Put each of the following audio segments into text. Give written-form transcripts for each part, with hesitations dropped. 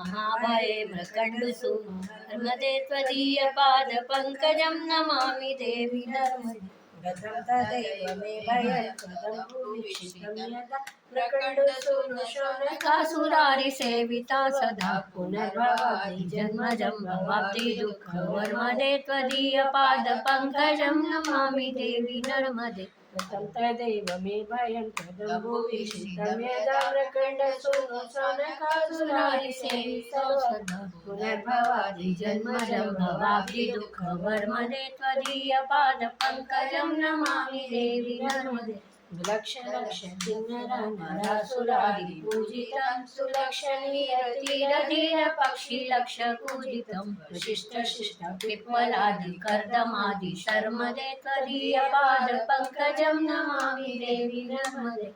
महाभये मृकण्डुसूनु नर्मदे त्वदीय पाद पंकजं नमामि देवी नर्मदे व्रतं तदैव मे भयं त्वदं भूमिक्षितं यदा प्रकण्डसूनु शौनकासुरारिसेविता सदा पुनर्भवादि जन्मजं भवाब्धि दुःखवर्मदे त्वदीय पाद पंकजं नमामि देवी नर्मदे व्रतं तदैव मे भयं त्वदं भूमिक्षितं यदा प्रकण्डसूनु शौनकासुरारिसेविता सदा पुनर्भवादि जन्मजं भवाब्धि दुःखवर्मदे त्वदीय पाद पंकजं नमामि देवी नर्मदे लक्ष लक्ष किन्नरासुरादि पूजितं सुलक्षणीय धीर धीर पक्षी लक्ष पूजितं वशिष्ठ शिष्ट पिप्पलादि कर्दमादि शर्मदे त्वदीय पाद पंकजं नमामि देवी नर्मदे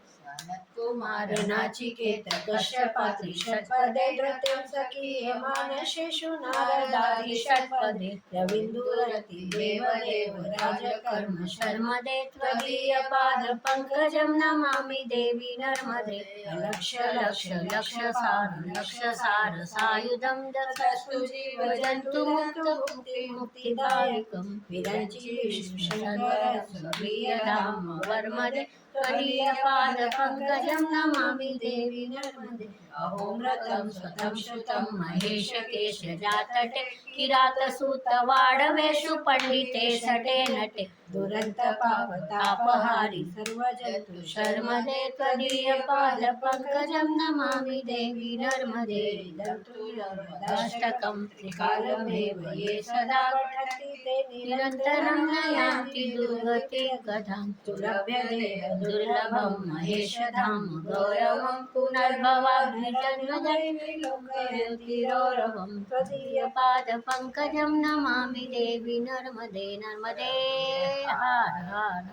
कुमार नाचिकेत कश्यपात्रि षट्पदे धृतं सखीय मानसेषु नारदादि षट्पदे रवीन्दुरति देवदेव राजकर्म शर्मदे त्वदीय पाद पंकजं नमामि देवी नर्मदे लक्ष लक्ष लक्ष सार सायुधं दत्तस्तु जीवजन्तु मुक्तिदायकं विरञ्चि विष्णुशङ्कर प्रियधाम वर्मदे त्वदीय पाद पंकजं नमामि देवी नर्मदे अहोमृतं स्वतं श्रुतं महेश केश जातटे किरातसूत वाडवेषु पंडिते सटे नटे दुरंत पावतापहारी सर्व जंतु शर्मदे त्वदीय पाद पंकजं नमामि देवी नर्मदे दन्तुर्यदाष्टकं त्रिकालमेव ये सदा पठन्ति ते निरन्तरं नयान्ति दुर्गति कथां दुर्लभं महेशधाम गौरवं पुनर्भवाग्निजन्मदैविलोकयतिरोरवं त्वदीय पाद पंकजं नमामि देवी नर्मदे नर्मदे हर हर